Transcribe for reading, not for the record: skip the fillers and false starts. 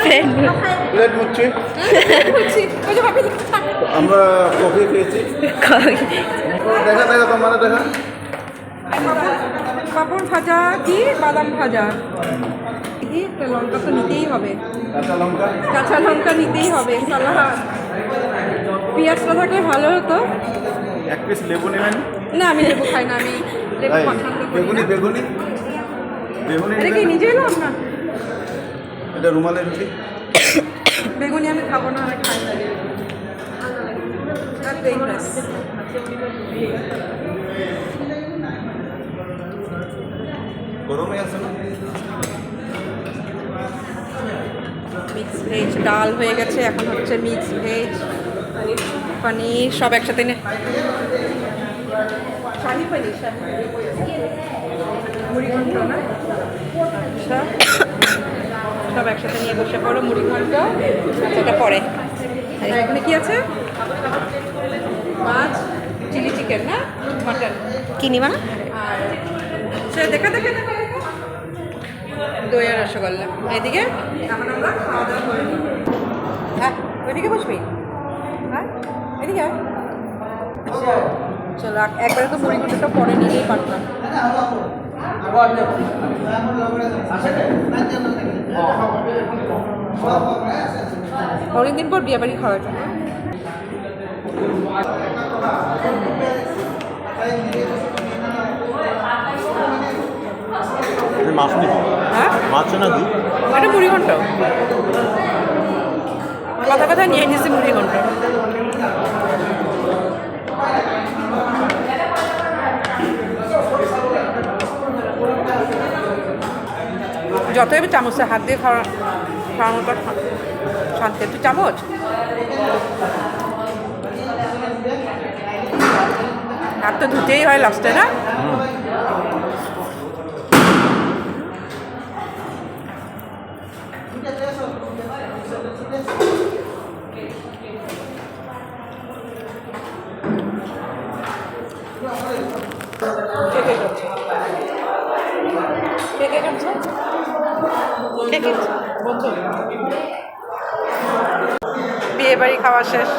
Plate মুচ্ছি আমরা coffee খেয়েছি দেখা দেখা তোমার দেখা পাপড় ভাজা কি বাদাম ভাজা কি লঙ্কা তো নিতেই হবে কাঁচা লঙ্কা নিতেই হবে সালাদ পেঁয়াজটা থাকলে ভালো হতো এক পিস লেবু নেবেন না আমি লেবু খাই না আমি লেবু পছন্দ করি বেগুনি না। বেগুনি বেগুনি এটা কি নিজে এলাম না এটা রুমালের রুটি বেগুনি আমি খাবো না আমি খাই না আর দই ব্যাস। গরমে আছে না মিক্স ভেজ ডাল হয়ে গেছে এখন হচ্ছে মিক্স ভেজ পনির সব একসাথে নে শাহি পনির মুড়ি ঘন্ট না আচ্ছা সব একসাথে নিয়ে বসে পড়ো মুড়ি ঘন্ট এটা পরে আর এখানে কি আছে মাছ চিলি চিকেন না মাটন কি নিবা না আর সে দেখা দেখা দেখা দই আর রসগোল্লা এদিকে এখন আমরা খাওয়া দাওয়া করে নিই হ্যাঁ ওইদিকে বসবি হ্যাঁ এদিকে আয়। চলো একবারে তো মুড়ি ঘন্টটা পরে নিলেই পারতাম অনেকদিন পর বিয়ে বাড়ি খাওয়াটা মাছ নিবি হ্যাঁ মাছ নাকি এটা মুড়ি ঘন্ট কথা কথা নিয়ে নিয়েছি মুড়ি ঘন্ট যতই চামচে হাত দিয়ে খাওয়ানোটা শান্তি একটু চামচ হাত তো ধুতেই হয় লাস্টে না বিয়ে বাড়ি খাওয়া শেষ